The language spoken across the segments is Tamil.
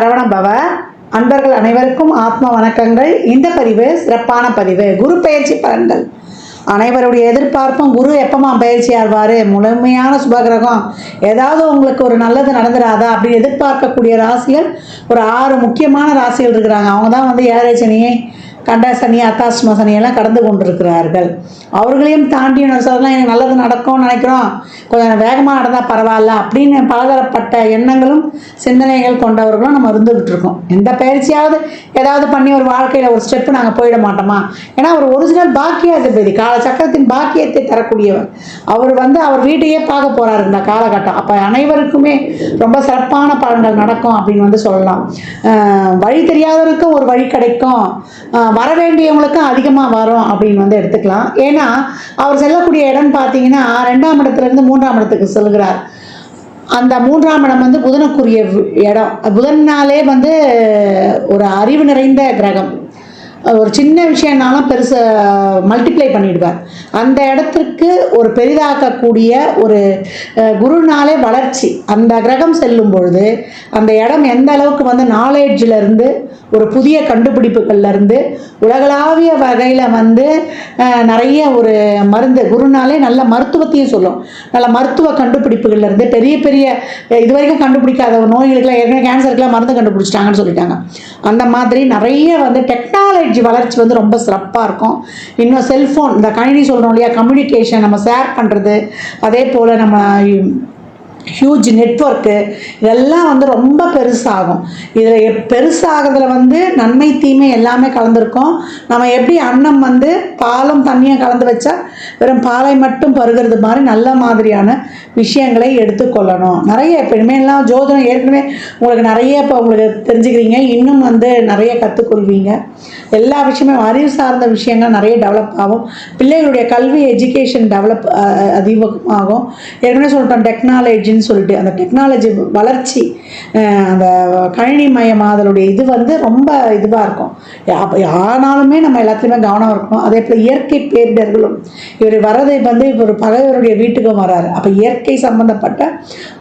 சரவண பவ. அன்பர்கள் அனைவருக்கும் ஆத்ம வணக்கங்கள். இந்த பதிவு சிறப்பான பதிவு. குரு பெயர்ச்சி பலன்கள். அனைவருடைய எதிர்பார்ப்பும் குரு எப்பமா பயிற்சி ஆவார், முழுமையான சுபகிரகம், ஏதாவது உங்களுக்கு ஒரு நல்லது நடந்துடாதா அப்படின்னு எதிர்பார்க்கக்கூடிய ராசிகள் ஒரு 6 முக்கியமான ராசிகள் இருக்கிறாங்க. அவங்க தான் வந்து ஏழரை சனி, கண்ட சனி, அத்தாஷ்டம சனியெல்லாம் கடந்து கொண்டிருக்கிறார்கள். அவர்களையும் தாண்டி சொல்லலாம் எனக்கு நல்லது நடக்கும்னு நினைக்கிறோம், கொஞ்சம் வேகமாக நடந்தால் பரவாயில்ல அப்படின்னு பலதரப்பட்ட எண்ணங்களும் சிந்தனைகள் கொண்டவர்களும் நம்ம இருந்துகிட்டு இருக்கோம். எந்த பயிற்சியாவது ஏதாவது பண்ணி ஒரு வாழ்க்கையில் ஒரு ஸ்டெப்பு நாங்கள் போயிட மாட்டோமா? ஏன்னா அவர் ஒரிஜினல் பாக்கியாதிபதி, கால சக்கரத்தின் பாக்கியத்தை தரக்கூடியவர். அவர் வந்து அவர் வீட்டையே பார்க்க போகிறாரு இந்த காலகட்டம். அப்போ அனைவருக்குமே ரொம்ப சிறப்பான பலன்கள் நடக்கும் அப்படின்னு வந்து சொல்லலாம். வழி தெரியாதவருக்கும் ஒரு வழி கிடைக்கும், வர வேண்டியவங்களுக்கும் அதிகமாக வரும் அப்படின்னு வந்து எடுத்துக்கலாம். ஏன்னா அவர் செல்லக்கூடிய இடம் பார்த்தீங்கன்னா 2ஆம் இடத்துலேருந்து 3ஆம் இடத்துக்கு செல்கிறார். அந்த 3ஆம் இடம் வந்து புதனுக்குரிய இடம். புதன்னாலே வந்து ஒரு அறிவு நிறைந்த கிரகம். ஒரு சின்ன விஷயம்னாலும் பெருசு மல்டிப்ளை பண்ணிடுவார். அந்த இடத்திற்கு ஒரு பெரிதாக்கக்கூடிய ஒரு குருனாலே வளர்ச்சி. அந்த கிரகம் செல்லும் பொழுது அந்த இடம் எந்த அளவுக்கு வந்து நாலேஜிலேருந்து ஒரு புதிய கண்டுபிடிப்புகள்லேருந்து உலகளாவிய வகையில் வந்து நிறைய ஒரு மருந்து, குருனாலே நல்ல மருத்துவத்தையும் சொல்லும். நல்ல மருத்துவ கண்டுபிடிப்புகள்லேருந்து பெரிய பெரிய இதுவரைக்கும் கண்டுபிடிக்காத நோய்களுக்கெல்லாம், ஏற்கனவே கேன்சருக்கெல்லாம் மருந்து கண்டுபிடிச்சிட்டாங்கன்னு சொல்லிட்டாங்க. அந்த மாதிரி நிறைய வந்து டெக்னாலஜி வளர்ச்சி வந்து ரொம்ப சிறப்பாக இருக்கும். இன்னும் செல்ஃபோன், இந்த கணினி சொல்கிறோம் இல்லையா, கம்யூனிகேஷன், நம்ம ஷேர் பண்ணுறது, அதே போல் நம்ம ஹியூஜ் நெட்வொர்க்கு, இதெல்லாம் வந்து ரொம்ப பெருசாகும். இதில் பெருசாகிறதுல வந்து நன்மை தீமை எல்லாமே கலந்துருக்கும். நம்ம எப்படி அன்னம் வந்து பாலும் தண்ணியும் கலந்து வச்சா வெறும் பாலை மட்டும் பருகிறது மாதிரி நல்ல மாதிரியான விஷயங்களை எடுத்துக்கொள்ளணும். நிறைய இப்போ இனிமேலாம் ஜோதிடம் ஏற்கனவே உங்களுக்கு நிறைய இப்போ உங்களுக்கு தெரிஞ்சுக்கிறீங்க, இன்னும் வந்து நிறைய கற்றுக்கொள்வீங்க. எல்லா விஷயமே அறிவு சார்ந்த விஷயங்கள் நிறைய டெவலப் ஆகும். பிள்ளைகளுடைய கல்வி எஜுகேஷன் டெவலப் அதிகமாகும். ஏற்கனவே சொல்லிட்டோம் டெக்னாலஜின்னு சொல்லிட்டு, அந்த டெக்னாலஜி வளர்ச்சி, அந்த கணினி மயமாதலுடைய இது வந்து ரொம்ப இதுவாக இருக்கும். ஆனாலுமே நம்ம எல்லாத்துலேயுமே கவனம் இருக்கணும். அதே போல் இயற்கை பேரிடர்களும், இவர் வர்றதை வந்து இவர் பகைவருடைய வீட்டுக்கும் வராரு. அப்போ இயற்கை சம்பந்தப்பட்ட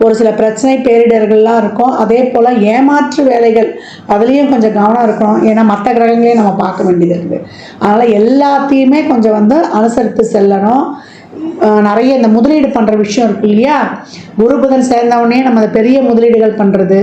ஒரு சில பிரச்சனை பேரிடர்கள்லாம் இருக்கும். அதே போல் ஏமாற்று வேலைகள், அதுலேயும் கொஞ்சம் கவனம் இருக்கணும். ஏன்னா மற்ற கிரகங்களையும் நம்ம பார்க்க வேண்டியது இருக்குது. அதனால் எல்லாத்தையுமே கொஞ்சம் வந்து அனுசரித்து செல்லணும். நிறைய இந்த முதலீடு பண்ணுற விஷயம் இருக்கு இல்லையா, குரு புதன் சேர்ந்தவுடனே நம்ம அந்த பெரிய முதலீடுகள் பண்ணுறது,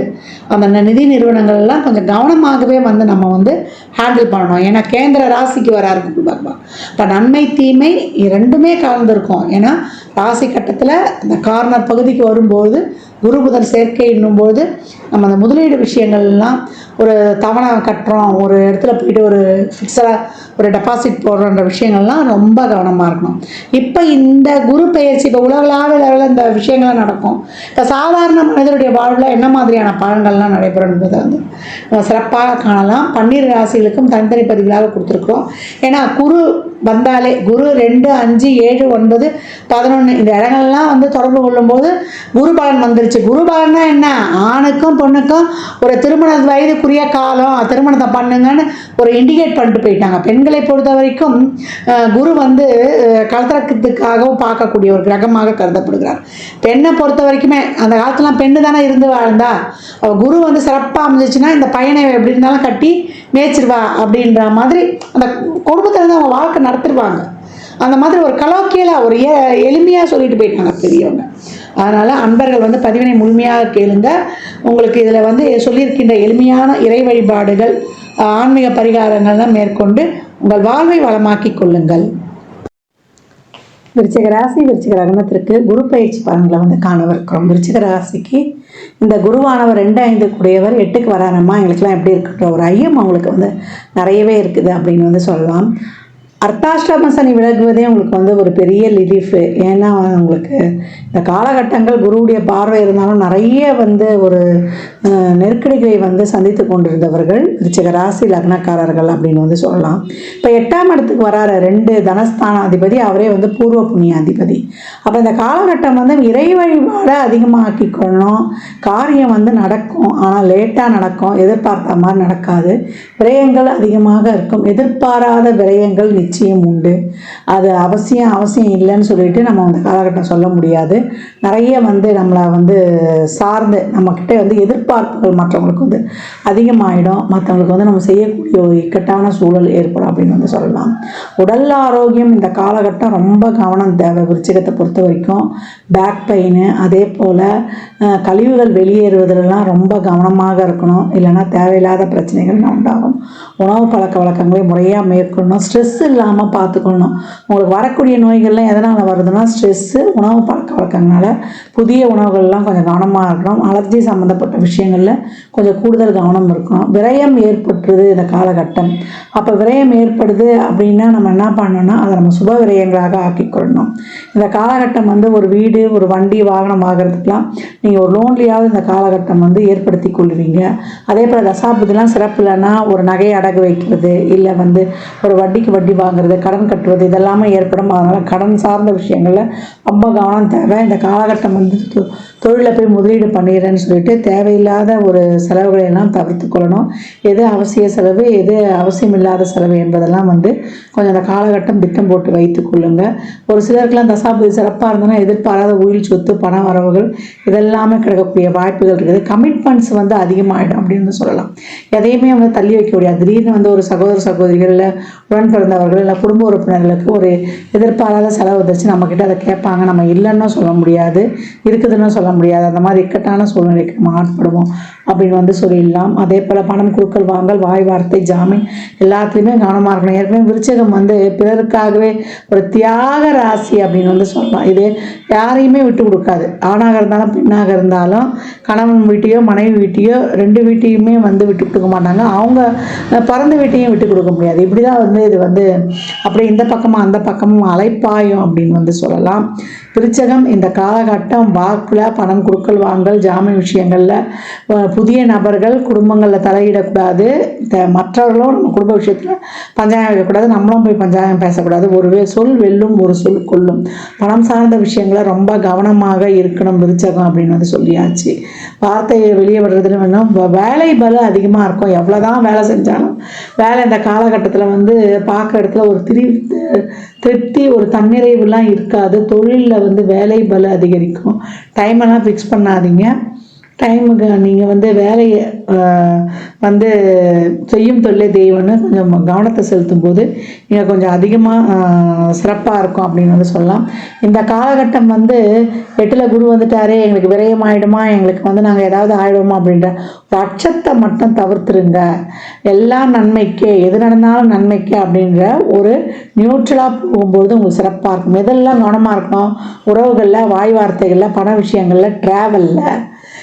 அந்த நிதி நிறுவனங்கள்லாம் கொஞ்சம் கவனமாகவே வந்து நம்ம வந்து ஹேண்டில் பண்ணணும். ஏன்னா கேந்திர ராசிக்கு வராரு குரு பகவான். இப்போ நன்மை தீமை ரெண்டுமே கலந்துருக்கும். ஏன்னா ராசி கட்டத்தில் இந்த கார்னர் பகுதிக்கு வரும்போது குரு புதன் சேர்க்கை என்னும்போது நம்ம அந்த முதலீடு விஷயங்கள்லாம், ஒரு தவணை கட்டுறோம், ஒரு இடத்துல போயிட்டு ஒரு ஃபிக்ஸடாக ஒரு டெபாசிட் போடுறன்ற விஷயங்கள்லாம் ரொம்ப கவனமாக இருக்கணும். இப்போ இந்த குரு பெயர்ச்சி இப்போ உலகளாவிய லெவலில் இந்த விஷயங்கள்லாம் நடக்கும். இப்போ சாதாரண மனிதனுடைய வாழ்வில் என்ன மாதிரியான பலன்கள்லாம் நடைபெறும் என்பதை வந்து சிறப்பாக காணலாம். 12 ராசிகளுக்கும் தனித்தனி பதிவுகளாக கொடுத்துருக்குறோம். ஏன்னா குரு வந்தாலே குரு 2, 5, 7, 9, 11 இந்த இடங்கள்லாம் வந்து தொடர்பு கொள்ளும்போது குரு பலன் வந்துருச்சு. குரு பலன்னா என்ன, ஆணுக்கும் பொண்ணுக்கும் ஒரு திருமண வயதுக்குரிய காலம், திருமணத்தை பண்ணுங்கன்னு ஒரு இண்டிகேட் பண்ணிட்டு போயிட்டாங்க. பெண்களை பொறுத்த வரைக்கும் குரு வந்து கலத்திரத்துக்காகவும் பார்க்கக்கூடிய ஒரு கிரகமாக கருதப்படுகிறார். பெண்ணை பொறுத்த வரைக்குமே அந்த காலத்துலாம் பெண்ணு தானே இருந்து வாழ்ந்தா, குரு வந்து சிறப்பாக அமைஞ்சிச்சுன்னா இந்த பையனை எப்படி இருந்தாலும் கட்டி மேய்ச்சிருவா அப்படின்ற மாதிரி அந்த குடும்பத்தில் இருந்து அவங்க வாழ்க்கை நடத்திடுவாங்க. அந்த மாதிரி ஒரு கலோக்கியலாக ஒரு எளிமையாக சொல்லிட்டு போயிட்டாங்க பெரியவங்க. அதனால் அன்பர்கள் வந்து பதிவினை முழுமையாக கேளுங்க. உங்களுக்கு இதில் வந்து சொல்லியிருக்கின்ற எளிமையான இறை வழிபாடுகள், ஆன்மீக பரிகாரங்கள்லாம் மேற்கொண்டு உங்கள் வாழ்வை வளமாக்கி கொள்ளுங்கள். விருச்சிக ராசி, விருச்சிக லக்னத்திற்கு குரு பயிற்சி பலன்களை வந்து காணவிருக்கிறோம். விருச்சிக ராசிக்கு இந்த குருவானவர் 2, 5 கூடியவர் 8க்கு வரானம்மா, எங்களுக்கெல்லாம் எப்படி இருக்குன்ற ஒரு ஐயம் அவங்களுக்கு வந்து நிறையவே இருக்குது அப்படின்னு வந்து சொல்லலாம். அர்த்தாஷ்டம சனி விலகுவதே உங்களுக்கு வந்து ஒரு பெரிய ரிலீஃபு. ஏன்னா உங்களுக்கு இந்த காலகட்டங்கள் குருவுடைய பார்வை இருந்தாலும் நிறைய வந்து ஒரு நெருக்கடிகளை வந்து சந்தித்து கொண்டிருந்தவர்கள் விருச்சிக ராசி லக்னக்காரர்கள் அப்படின்னு வந்து சொல்லலாம். இப்போ 8ஆம் இடத்துக்கு வராரு 2 தனஸ்தான அதிபதி, அவரே வந்து பூர்வ புண்ணிய அதிபதி. அப்போ இந்த காலகட்டம் வந்து இறை வழிபாடை அதிகமாக்கிக்கணும். காரியம் வந்து நடக்கும், ஆனால் லேட்டாக நடக்கும், எதிர்பார்த்த மாதிரி நடக்காது. விரயங்கள் அதிகமாக இருக்கும். எதிர்பாராத விரயங்கள் நிச்சயம் உண்டு. அது அவசியம் இல்லைன்னு சொல்லிட்டு நம்ம அந்த காலகட்டம் சொல்ல முடியாது. நிறைய வந்து நம்மளை வந்து சார்ந்து நம்மக்கிட்ட வந்து எதிர்பார்ப்புகள் மற்றவங்களுக்கு வந்து அதிகமாகிடும். மற்றவங்களுக்கு வந்து நம்ம செய்யக்கூடிய ஒரு இக்கட்டான சூழல் ஏற்படும் அப்படின்னு வந்து சொல்லலாம். உடல் ஆரோக்கியம் இந்த காலகட்டம் ரொம்ப கவனம் தேவை. விருச்சிகத்தை பொறுத்த வரைக்கும் பேக் பெயின், அதே போல் கழிவுகள் வெளியேறுவதிலெல்லாம் ரொம்ப கவனமாக இருக்கணும். இல்லைன்னா தேவையில்லாத பிரச்சனைகள் உண்டாகும். உணவு பழக்க வழக்கங்களை முறையாக மேற்கொள்ளணும். ஸ்ட்ரெஸ் இல்லாமல் பார்த்துக்கணும். உங்களுக்கு வரக்கூடிய நோய்கள்லாம் எதனால் வருதுன்னா ஸ்ட்ரெஸ்ஸு, உணவு பழக்க வழக்கங்களால். புதிய உணவுகள்லாம் கொஞ்சம் கவனமாக இருக்கணும். அலர்ஜி சம்மந்தப்பட்ட விஷயங்களில் கொஞ்சம் கூடுதல் கவனம் இருக்கணும். விரயம் ஏற்பட்டுருது இந்த காலகட்டம். அப்போ விரயம் ஏற்படுது அப்படின்னா நம்ம என்ன பண்ணணும்னா அதை நம்ம சுப விரயங்களாக ஆக்கிக்கொள்ளணும். இந்த காலகட்டம் வந்து ஒரு வீடு, ஒரு வண்டி, வாகனம் ஆகிறதுக்கெலாம் நீங்கள் ஒரு லோன்லியாவது இந்த காலகட்டம் வந்து ஏற்படுத்தி கொள்வீங்க. அதே போல் தசாபுதிலாம் சிறப்பு இல்லைன்னா ஒரு நகையை அடகு வைக்கிறது, இல்லை வந்து ஒரு வட்டிக்கு வட்டி வாங்குறது, கடன் கட்டுவது, இதெல்லாமே ஏற்படும். அதனால் கடன் சார்ந்த விஷயங்களில் ரொம்ப கவனம் தேவை. இந்த காலகட்டம் வந்து தொழிலில் போய் முதலீடு பண்ணிடுறேன்னு சொல்லிட்டு தேவையில்லாத ஒரு செலவுகளை எல்லாம் தவிர்த்து கொள்ளணும். எது அவசிய செலவு, எது அவசியம் இல்லாத செலவு என்பதெல்லாம் வந்து கொஞ்சம் அந்த காலகட்டம் திட்டம் போட்டு வைத்து கொள்ளுங்கள். ஒரு சிலருக்கெல்லாம் தசாபதி சிறப்பாக இருந்ததுன்னா எதிர்பாராத உயிர் சொத்து, பண வரவுகள் இதெல்லாமே கிடைக்கக்கூடிய வாய்ப்புகள் இருக்குது. கமிட்மெண்ட்ஸ் வந்து அதிகமாகிடும் அப்படின்னு சொல்லலாம். எதையுமே வந்து தள்ளி வைக்க முடியாது. திடீர்னு வந்து ஒரு சகோதரிகளில் உடன் பிறந்தவர்கள் இல்லை குடும்ப உறுப்பினர்களுக்கு ஒரு எதிர்பாராத செலவு வந்துச்சு, நம்மக்கிட்ட அதை கேட்பாங்க. நம்ம இல்லைன்னு சொல்ல முடியாது, இருக்குதுன்னு சொல்ல முடியாது. அந்த மாதிரி இக்கட்டான சூழ்நிலைக்கு நம்ம ஆட்படுவோம் அப்படின்னு வந்து சொல்லிடலாம். அதே போல் பணம் கொடுக்கல் வாங்கல், வாய் வார்த்தை, ஜாமீன் எல்லாத்துலேயுமே கவனமாக இருக்கணும். ஏற்கனவே விருச்சிகம் வந்து பிறருக்காகவே ஒரு தியாக ராசி அப்படின்னு வந்து சொல்லலாம். இது யாரையுமே விட்டு கொடுக்காது. ஆணாக இருந்தாலும் பெண்ணாக இருந்தாலும் கணவன் வீட்டையோ மனைவி வீட்டையோ ரெண்டு வீட்டையுமே வந்து விட்டு கொடுக்க மாட்டாங்க. அவங்க பிறந்த வீட்டையும் விட்டு கொடுக்க முடியாது. இப்படி தான் வந்து இது வந்து அப்படியே இந்த பக்கமும் அந்த பக்கமும் அலைப்பாயும் அப்படின்னு வந்து சொல்லலாம். விருச்சகம் இந்த காலகட்டம் வாக்கில் பணம் கொடுக்கல் வாங்கல், ஜாமீன் விஷயங்களில் புதிய நபர்கள் குடும்பங்களில் தலையிடக்கூடாது. மற்றவர்களும் நம்ம குடும்ப விஷயத்தில் பஞ்சாயம் வைக்கக்கூடாது. நம்மளும் போய் பஞ்சாயம் பேசக்கூடாது. ஒரு சொல் வெல்லும், ஒரு சொல் கொல்லும். பணம் சார்ந்த விஷயங்களை ரொம்ப கவனமாக இருக்கணும் விருச்சகம் அப்படின்னு வந்து சொல்லியாச்சு. வார்த்தையை வெளியே விடுறதுல வேணும். வேலை பலு அதிகமாக இருக்கும். எவ்வளோதான் வேலை செஞ்சாலும் வேலை இந்த காலகட்டத்தில் வந்து பார்க்குற இடத்துல ஒரு திருப்தி, ஒரு தன்னிறைவுலாம் இருக்காது. தொழிலில் வந்து வேலை பலு அதிகரிக்கும். டைமெல்லாம் ஃபிக்ஸ் பண்ணாதீங்க. டைமுக்கு நீங்கள் வந்து வேலையை வந்து செய்யும் தொல்லை தெய்வம்னு கொஞ்சம் கவனத்தை செலுத்தும் போது நீங்கள் கொஞ்சம் அதிகமாக சிறப்பாக இருக்கும் அப்படின்னு வந்து சொல்லலாம். இந்த காலகட்டம் வந்து 8ல் குரு வந்துட்டாரே எங்களுக்கு விரயம் ஆகிடுமா, எங்களுக்கு வந்து நாங்கள் ஏதாவது ஆகிடுவோமா அப்படின்ற ஒரு அச்சத்தை மட்டும் தவிர்த்துருங்க. எல்லாம் நன்மைக்கே, எது நடந்தாலும் நன்மைக்கே அப்படின்ற ஒரு நியூட்ரலாக போகும்போது உங்களுக்கு சிறப்பாக இருக்கும். எதெல்லாம் கவனமாக இருக்கணும்? உறவுகளில், வாய் வார்த்தைகளில், பண விஷயங்களில், ட்ராவலில்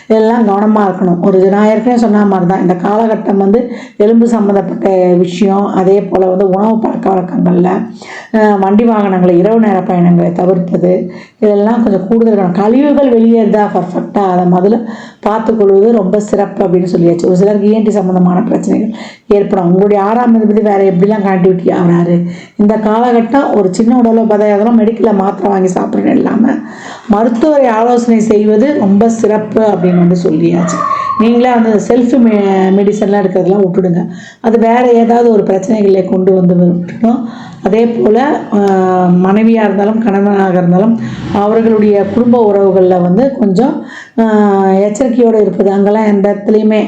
இதெல்லாம் கவனமாக இருக்கணும். நான் ஏற்கனவே சொன்ன மாதிரி தான் இந்த காலகட்டம் வந்து எலும்பு சம்மந்தப்பட்ட விஷயம், அதே போல் வந்து உணவு பழக்க வழக்கங்களில், வண்டி வாகனங்களை, இரவு நேர பயணங்களை தவிர்ப்பது, இதெல்லாம் கொஞ்சம் கூடுதல் கழிவுகள் வெளியேறதா பர்ஃபெக்டாக அதை முதல்ல பார்த்துக்கொள்வது ரொம்ப சிறப்பு அப்படின்னு சொல்லியாச்சு. ஒரு சிலருக்கு ENT சம்மந்தமான பிரச்சனைகள் ஏற்படும். உங்களுடைய 6ஆம் அதிபதி வேறு எப்படிலாம் கனெக்டிவிட்டி ஆகிறாரு. இந்த காலகட்டம் ஒரு சின்ன உடல் உபாதையாகலாம் மெடிக்கலில் மாத்திரை வாங்கி சாப்பிட்றேன்னு இல்லாமல் மருத்துவரை ஆலோசனை செய்வது ரொம்ப சிறப்பு அப்படின்னு வந்து சொல்லியாச்சு. நீங்களே வந்து செல்ஃப் மெடிசன்லாம் எடுக்கிறதுலாம் விட்டுடுங்க. அது வேறு ஏதாவது ஒரு பிரச்சனைகளை கொண்டு வந்து விட்டுட்டோம். அதே போல் மனைவியாக இருந்தாலும் கணவனாக இருந்தாலும் அவர்களுடைய குடும்ப உறவுகளில் வந்து கொஞ்சம் எச்சரிக்கையோடு இருப்பது. அங்கெல்லாம் எந்த இடத்துலையுமே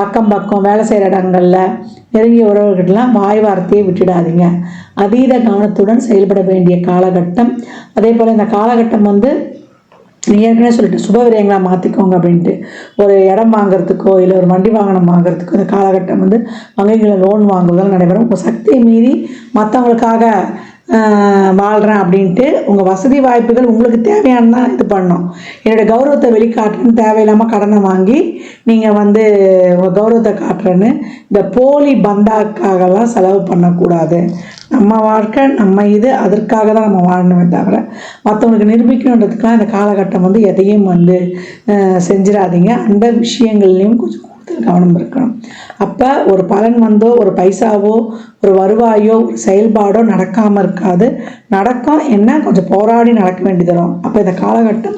அக்கம் பக்கம் வேலை செய்கிற இடங்களில் நெருங்கிய உறவுகள்லாம் வாய் வார்த்தையை விட்டுடாதீங்க. அதீத கவனத்துடன் செயல்பட வேண்டிய காலகட்டம். அதே போல் இந்த காலகட்டம் வந்து ஏற்கனவே சொல்லிட்டு சுப விரயங்களாக மாற்றிக்கோங்க அப்படின்ட்டு. ஒரு இடம் வாங்குறதுக்கோ இல்லை ஒரு வண்டி வாகனம் வாங்குறதுக்கோ இந்த காலகட்டம் வந்து வங்கிகளில் லோன் வாங்குவதால் நடைபெறும். உங்கள் சக்தியை மீறி மற்றவங்களுக்காக வாழ்கிறேன் அப்படின்ட்டு உங்கள் வசதி வாய்ப்புகள் உங்களுக்கு தேவையானதான் இது பண்ணணும். என்னுடைய கௌரவத்தை வெளிக்காட்டுறேன்னு தேவையில்லாமல் கடனை வாங்கி நீங்கள் வந்து உங்கள் கௌரவத்தை காட்டுறேன்னு இந்த போலி பந்தாக்காகலாம் செலவு பண்ணக்கூடாது. நம்ம வாழ்க்கை நம்ம இது, அதற்காக தான் நம்ம வாழணுமே தவிர மற்றவங்களுக்கு நிரூபிக்கணுன்றதுக்கெலாம் இந்த காலகட்டம் வந்து எதையும் வந்து செஞ்சிடாதீங்க. அந்த விஷயங்கள்லையும் கொஞ்சம் கூடுதல் கவனம் இருக்கணும். அப்போ ஒரு பலன் வந்தோ, ஒரு பைசாவோ, ஒரு வருவாயோ செயல்பாடோ நடக்காமல் இருக்காது. நடக்கும், என்ன கொஞ்சம் போராடி நடக்க வேண்டியது வரும். அப்போ இந்த காலகட்டம்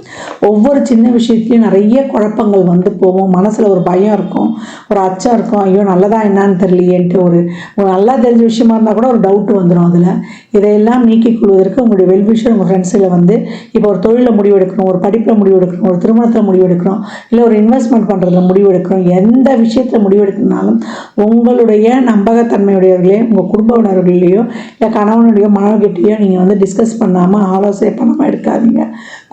ஒவ்வொரு சின்ன விஷயத்துலையும் நிறைய குழப்பங்கள் வந்து போகும். மனசில் ஒரு பயம் இருக்கும், ஒரு அச்சம் இருக்கும். ஐயோ நல்லதா என்னான்னு தெரியலையேன்ட்டு ஒரு நல்லா தெரிஞ்ச விஷயமா இருந்தால் கூட ஒரு டவுட் வந்துடும். அதில் இதையெல்லாம் நீக்கிக் கொள்வதற்கு உங்களுடைய வெல்விஷர் உங்கள் ஃப்ரெண்ட்ஸில் வந்து இப்போ ஒரு தொழிலில் முடிவெடுக்கணும், ஒரு படிப்பில் முடிவெடுக்கணும், ஒரு திருமணத்தில் முடிவெடுக்கணும், இல்லை ஒரு இன்வெஸ்ட்மெண்ட் பண்ணுறதுல முடிவெடுக்கணும், எந்த விஷயத்தில் முடிவெடுக்கணும்னாலும் உங்களுடைய நம்பகத்தன்மையுடையவர்களே உங்கள் குடும்பத்தினர்களையோ இல்லை கணவனுடைய மனைவிகிட்டையோ நீங்கள் வந்து டிஸ்கஸ் பண்ணாமல் ஆலோசனை பண்ணாமல் எடுக்காதீங்க.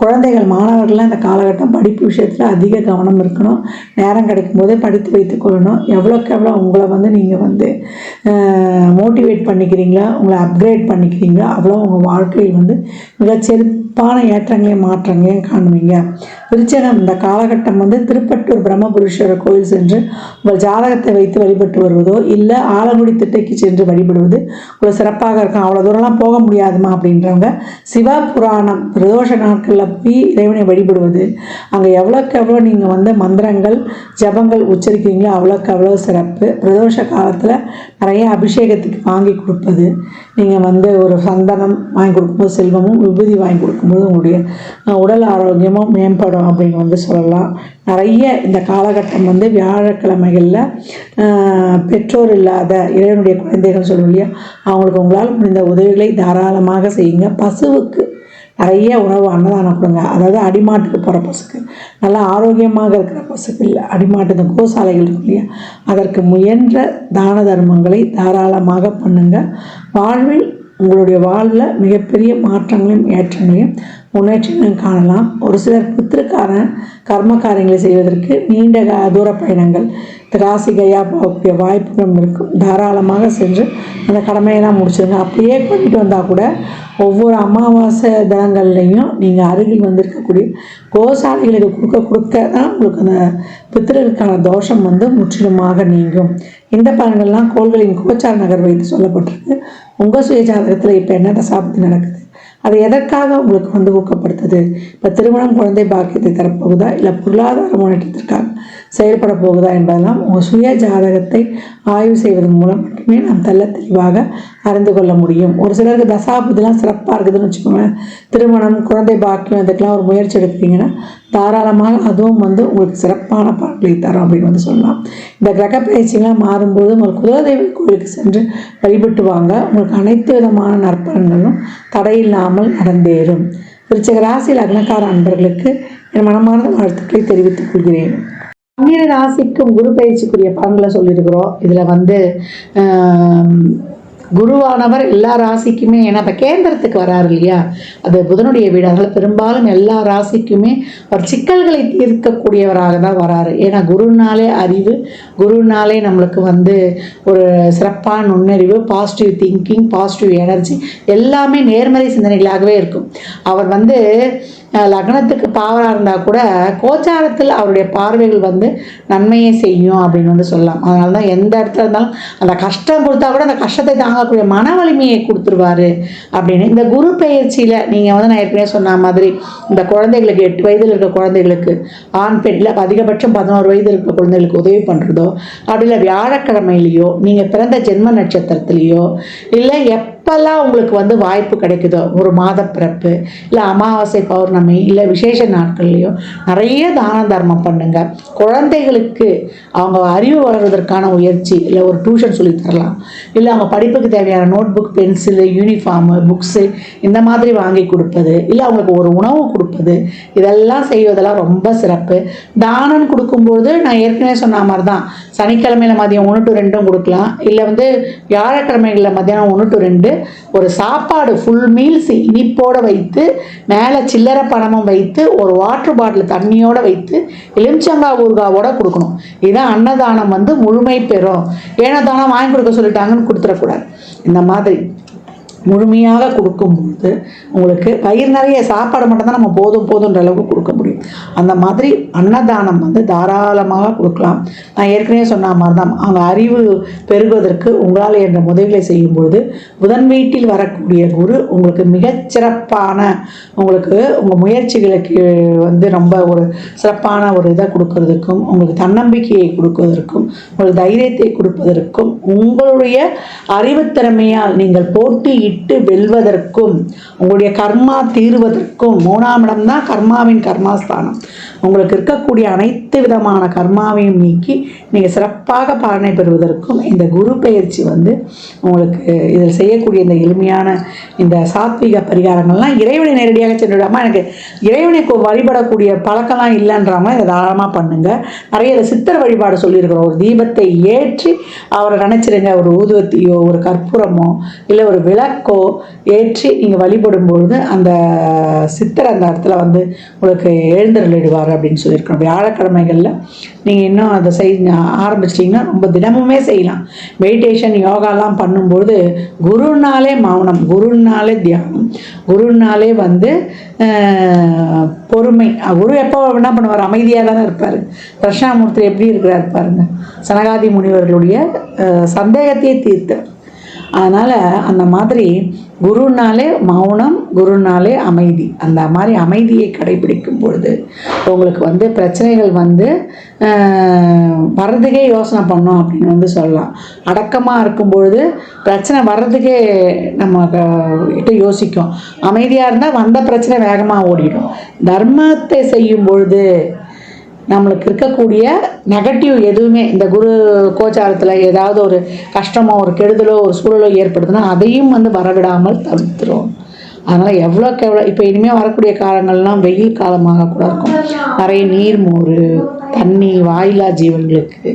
குழந்தைகள் மாணவர்கள்லாம் இந்த காலகட்டம் படிப்பு விஷயத்தில் அதிக கவனம் இருக்கணும். நேரம் கிடைக்கும் போதே படித்து வைத்து கொள்ளணும். எவ்வளோக்கு எவ்வளோ உங்களை வந்து நீங்கள் வந்து மோட்டிவேட் பண்ணிக்கிறீங்களா, உங்களை அப்கிரேட் பண்ணிக்கிறீங்களா, அவ்வளோ உங்கள் வாழ்க்கையில் வந்து மிகச்சிறப்பான ஏற்றங்களையும் மாற்றங்களையும் காணுவீங்க. விருச்சிகம் இந்த காலகட்டம் வந்து திருப்பட்டூர் பிரம்மபுரீஸ்வரர் கோயில் சென்று உங்கள் ஜாதகத்தை வைத்து வழிபட்டு வருவதோ இல்லை ஆலங்குடி திட்டைக்கு சென்று வழிபடுவது உங்களுக்கு சிறப்பாக இருக்கும். அவ்வளோ தூரம்லாம் போக முடியாதுமா அப்படின்றவங்க சிவபுராணம் பிரதோஷ நாட்களில் போய் இறைவனை வழிபடுவது, அங்கே எவ்வளோக்கு எவ்வளோ நீங்கள் வந்து மந்திரங்கள் ஜபங்கள் உச்சரிக்கிறீங்களோ அவ்வளோக்கு அவ்வளோ சிறப்பு. பிரதோஷ காலத்தில் நிறைய அபிஷேகத்துக்கு வாங்கி கொடுப்பது, நீங்கள் வந்து ஒரு சந்தனம் வாங்கி கொடுக்கும்போது செல்வமும், விபூதி வாங்கி கொடுக்கும்போது உங்களுடைய உடல் ஆரோக்கியமும் மேம்படும் அப்படின்னு வந்து சொல்லலாம். நிறைய இந்த காலகட்டம் வந்து வியாழக்கிழமைகளில் பெற்றோர் இல்லாத இறைவனுடைய குழந்தைகள் சொல்லுவோம் இல்லையா, அவங்களுக்கு உங்களால் முடிந்த உதவிகளை தாராளமாக செய்யுங்க. பசுவுக்கு நிறைய உணவு அன்னதானம் கொடுங்க. அதாவது அடிமாட்டுக்கு போகிற பசுக்கு, நல்லா ஆரோக்கியமாக இருக்கிற பசுக்கு இல்லை, அடிமாட்டு இந்த கோசாலைகள் இருக்கு இல்லையா, அதற்கு முயன்ற தான தர்மங்களை தாராளமாக பண்ணுங்க. வாழ்வில் உங்களுடைய வாழ்வில் மிகப்பெரிய மாற்றங்களையும் ஏற்றங்களையும் முன்னேற்றங்களையும் காணலாம். ஒரு சிலர் புத்திரக்காரன் கர்ம காரியங்களை செய்வதற்கு நீண்ட தூர பயணங்கள் ராசி கையா போகக்கூடிய வாய்ப்புகளும் இருக்கும். தாராளமாக சென்று அந்த கடமையெல்லாம் முடிச்சுருங்க. அப்படியே பண்ணிட்டு வந்தால் கூட ஒவ்வொரு அமாவாசை தினங்கள்லையும் நீங்கள் அருகில் வந்திருக்கக்கூடிய கோசாலைகளுக்கு கொடுக்க தான் உங்களுக்கு அந்த பித்திரர்களுக்கான தோஷம் வந்து முற்றிலுமாக நீங்கும். இந்த பலன்கள்லாம் கோள்களின் கோச்சார நகர் வைத்து சொல்லப்பட்டிருக்கு. உங்கள் சுய ஜாதகத்தில் இப்போ என்ன தசாப்தி நடக்குது, அது எதற்காக உங்களுக்கு வந்து ஊக்கப்படுத்துது, இப்போ திருமணம் குழந்தை பாக்கியத்தை தரப்போகுதா இல்லை பொருளாதார முன்னேற்றத்திற்காக செயல்பட போகுதா என்பதெல்லாம் உங்கள் சுய ஜாதகத்தை ஆய்வு செய்வதன் மூலம் மட்டுமே நாம் தெளிவாக அறிந்து கொள்ள முடியும். ஒரு சிலருக்கு தசாபுதிலாம் சிறப்பாக இருக்குதுன்னு வச்சுக்கோங்க, திருமணம் குழந்தை பாக்கியம் இதுக்கெல்லாம் ஒரு முயற்சி எடுக்கிறீங்கன்னா தாராளமாக அதுவும் வந்து உங்களுக்கு சிறப்பான பலன்களை தரும் அப்படின்னு வந்து சொல்லலாம். இந்த கிரக பயிற்சிகளாக மாறும்போது உங்களுக்கு குலதெய்வ கோயிலுக்கு சென்று வழிபட்டு வாங்க. உங்களுக்கு அனைத்து விதமான நற்பலன்களும் தடையில்லாமல் நடந்தேறும். விருச்சிக ராசி லக்னக்கார அன்பர்களுக்கு என் மனமார்ந்த வாழ்த்துக்களை தெரிவித்துக் கொள்கிறேன். 12 ராசிக்கும் குரு பயிற்சிக்குரிய பலன்களை சொல்லியிருக்கிறோம். இதில் வந்து குருவானவர் எல்லா ராசிக்குமே, ஏன்னா இப்போ கேந்திரத்துக்கு வராரு இல்லையா, அது புதனுடைய வீடு, அதனால் பெரும்பாலும் எல்லா ராசிக்குமே ஒரு சிக்கல்களை தீர்க்கக்கூடியவராக தான் வராரு. ஏன்னா குருனாலே அறிவு, குருனாலே நம்மளுக்கு வந்து ஒரு சிறப்பான நுண்ணறிவு, பாசிட்டிவ் திங்கிங், பாசிட்டிவ் எனர்ஜி, எல்லாமே நேர்மறை சிந்தனைகளாகவே இருக்கும். அவர் வந்து லக்னத்துக்கு பாவராக இருந்தால் கூட கோச்சாரத்தில் அவருடைய பார்வைகள் வந்து நன்மையை செய்யும் அப்படின்னு வந்து சொல்லலாம். அதனால தான் எந்த இடத்துல இருந்தாலும் அந்த கஷ்டம் கொடுத்தா கூட அந்த கஷ்டத்தை தாங்கக்கூடிய மன வலிமையை கொடுத்துருவாரு அப்படின்னு. இந்த குரு பயிற்சியில் நீங்கள் வந்து நான் ஏற்கனவே சொன்ன மாதிரி இந்த குழந்தைகளுக்கு 8 வயதில் இருக்க குழந்தைகளுக்கு ஆண் பெண்ணில் அதிகபட்சம் 11 வயது இருக்க குழந்தைகளுக்கு உதவி பண்ணுறதோ, அப்படி இல்லை வியாழக்கிழமையிலையோ நீங்கள் பிறந்த ஜென்ம நட்சத்திரத்திலேயோ இல்லை எப்பெல்லாம் உங்களுக்கு வந்து வாய்ப்பு கிடைக்குதோ, ஒரு மாத பிறப்பு இல்லை அமாவாசை பௌர்ணமி இல்லை விசேஷ நாட்கள்லையோ நிறைய தான தர்மம் பண்ணுங்க. குழந்தைகளுக்கு அவங்க அறிவு வளர்வதற்கான முயற்சி, இல்லை ஒரு டியூஷன் சொல்லி தரலாம், இல்லை அவங்க படிப்புக்கு தேவையான notebook, pencil, uniform, books இந்த மாதிரி வாங்கி கொடுப்பது, இல்லை அவங்களுக்கு ஒரு உணவு கொடுப்பது, இதெல்லாம் செய்வதெல்லாம் ரொம்ப சிறப்பு. தானம் கொடுக்கும்போது நான் ஏற்கனவே சொன்ன மாதிரி தான் சனிக்கிழமையில் மதியம் 1 to 2 கொடுக்கலாம், இல்லை வந்து வியாழக்கிழமைகளில் மதியானம் 1 to 2 ஒரு சாப்பாடு ஃபுல் மீல்ஸ் இனிப்போடு வைத்து மேலே சில்லறை பணமும் வைத்து ஒரு வாட்டர் பாட்டில் தண்ணியோடு வைத்து எலுமிச்சங்காய் ஊறுகாவோட கொடுக்கணும். இதான் அன்னதானம் வந்து முழுமை பெறும். ஏன்னா தானம் வாங்கி கொடுக்க சொல்லிட்டாங்கன்னு கொடுத்துடக்கூடாது. இந்த மாதிரி முழுமையாக கொடுக்கும்போது உங்களுக்கு வயிறு நிறைய சாப்பாடு மட்டும்தான் நம்ம போதும்ன்ற அளவுக்கு கொடுக்க முடியும். அந்த மாதிரி அன்னதானம் வந்து தாராளமாக கொடுக்கலாம். நான் ஏற்கனவே சொன்ன மாதிரி தான், அவங்க அறிவு பெருகுவதற்கு உங்களால் என்ற உதவிகளை செய்யும்பொழுது புதன் வீட்டில் வரக்கூடிய குரு உங்களுக்கு மிகச்சிறப்பான உங்களுக்கு உங்கள் முயற்சிகளுக்கு வந்து ரொம்ப ஒரு சிறப்பான ஒரு இதை கொடுக்கறதுக்கும், உங்களுக்கு தன்னம்பிக்கையை கொடுப்பதற்கும், உங்களுக்கு தைரியத்தை கொடுப்பதற்கும், உங்களுடைய அறிவுத்திறமையால் நீங்கள் போட்டியிட்டு வெல்வதற்கும், உங்களுடைய கர்மா தீர்வதற்கும், 3ஆம் இடம் தான் கர்மாவின் கர்மாஸ்தானம். உங்களுக்கு இருக்கக்கூடிய அனைத்து விதமான கர்மாவையும் நீக்கி நீங்கள் சிறப்பாக பலனை பெறுவதற்கும் இந்த குரு பயிற்சி வந்து உங்களுக்கு இதில் செய்யக்கூடிய இந்த எளிமையான இந்த சாத்விக பரிகாரங்கள்லாம் இறைவனை நேரடியாக சென்றுவிடாமல் எனக்கு இறைவனை வழிபடக்கூடிய பழக்கம்லாம் இல்லைன்றாமல் இதை தாராளமாக பண்ணுங்கள். நிறைய சித்தர் வழிபாடு சொல்லியிருக்கிறோம். ஒரு தீபத்தை ஏற்றி அவரை நினச்சிருங்க, ஒரு ஊதுவத்தியோ ஒரு கற்பூரமோ இல்லை ஒரு விளக்கோ ஏற்றி நீங்கள் வழிபடும்பொழுது அந்த சித்தர் அந்த இடத்துல வந்து உங்களுக்கு எழுந்தருளிடுவார் அப்படின்னு சொல்லியிருக்கோம். வியாழக்கிழமைகளில் நீங்கள் இன்னும் அதை ஆரம்பிச்சிட்டிங்கன்னா ரொம்ப தினமுமே செய்யலாம். மெடிடேஷன் யோகாலாம் பண்ணும்போது குருனாலே மௌனம், குருனாலே தியானம், குருனாலே வந்து பொறுமை. குரு எப்போ என்ன பண்ணுவார்? அமைதியாக தானே இருப்பார். தட்சிணாமூர்த்தி எப்படி இருக்கிறார் பாருங்க, சனகாதி முனிவர்களுடைய சந்தேகத்தையே தீர்த்தவர். அதனால் அந்த மாதிரி குருனாலே மௌனம், குருனாலே அமைதி, அந்த மாதிரி அமைதியை கடைபிடிக்கும் பொழுது உங்களுக்கு வந்து பிரச்சனைகள் வந்து வர்றதுக்கே யோசனை பண்ணோம் அப்படின்னு வந்து சொல்லலாம். அடக்கமாக இருக்கும் பொழுது பிரச்சனை வர்றதுக்கே நம்ம கிட்ட யோசிக்கும். அமைதியாக இருந்தால் வந்த பிரச்சனை வேகமாக ஓடிடும். தர்மத்தை செய்யும் பொழுது நம்மளுக்கு இருக்கக்கூடிய நெகட்டிவ் எதுவுமே இந்த குரு கோச்சாரத்தில் ஏதாவது ஒரு கஷ்டமோ ஒரு கெடுதலோ ஒரு சூழலோ ஏற்படுதுன்னா அதையும் வந்து வரவிடாமல் தவிர்த்துரும். அதனால் எவ்வளோக்கு எவ்வளோ இப்போ இனிமேல் வரக்கூடிய காலங்கள்லாம் வெயில் காலமாக கூட இருக்கும். நிறைய நீர்மோர், தண்ணி, வாயிலா ஜீவன்களுக்கு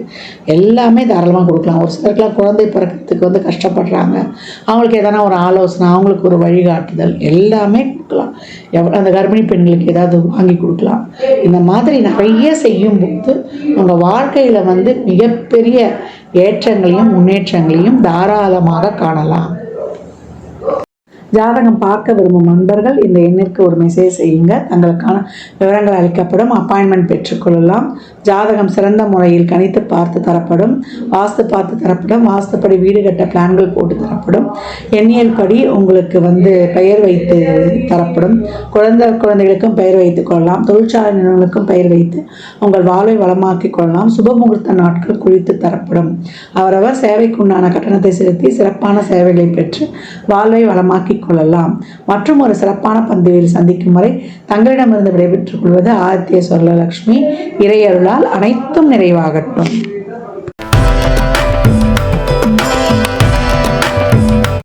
எல்லாமே தாராளமாக கொடுக்கலாம். ஒரு சிலருக்குலாம் குழந்தை பிறக்கிறதுக்கு வந்து கஷ்டப்படுறாங்க, அவங்களுக்கு எதனா ஒரு ஆலோசனை, அவங்களுக்கு ஒரு வழிகாட்டுதல் எல்லாமே கொடுக்கலாம். அந்த கர்ப்பிணி பெண்களுக்கு ஏதாவது வாங்கி கொடுக்கலாம். இந்த மாதிரி நிறைய செய்யும்போது உங்கள் வாழ்க்கையில் வந்து மிகப்பெரிய ஏற்றங்களையும் முன்னேற்றங்களையும் தாராளமாக காணலாம். ஜாதகம் பார்க்க விரும்பும் நண்பர்கள் இந்த எண்ணிற்கு ஒரு மெசேஜ் செய்யுங்க. தங்களுக்கான விவரங்கள் அளிக்கப்படும். அப்பாயின்மெண்ட் பெற்றுக்கொள்ளலாம். ஜாதகம் சிறந்த முறையில் கணித்து பார்த்து தரப்படும். வாஸ்து பார்த்து தரப்படும். வாஸ்துப்படி வீடு கட்ட பிளான்கள் போட்டு தரப்படும். எண்ணியல் படி உங்களுக்கு வந்து பெயர் வைத்து தரப்படும். குழந்தைகளுக்கும் பெயர் வைத்து கொள்ளலாம். தொழிற்சாலை நிறுவனங்களுக்கும் பெயர் வைத்து உங்கள் வாழ்வை வளமாக்கிக் கொள்ளலாம். சுபமுகூர்த்த நாட்கள் குறித்து தரப்படும். அவரவர் சேவைக்குண்டான கட்டணத்தை செலுத்தி சிறப்பான சேவைகளை பெற்று வாழ்வை வளமாக்கி கொள்ளலாம். மற்றும் ஒரு சிறப்பான பந்தியில் சந்திக்கும் வரை தங்களிடமிருந்து விடைபெற்றுக் கொள்வது ஆதித்ய சொர்ணலக்ஷ்மி. இறையருளால் அனைத்தும் நிறைவாகட்டும்.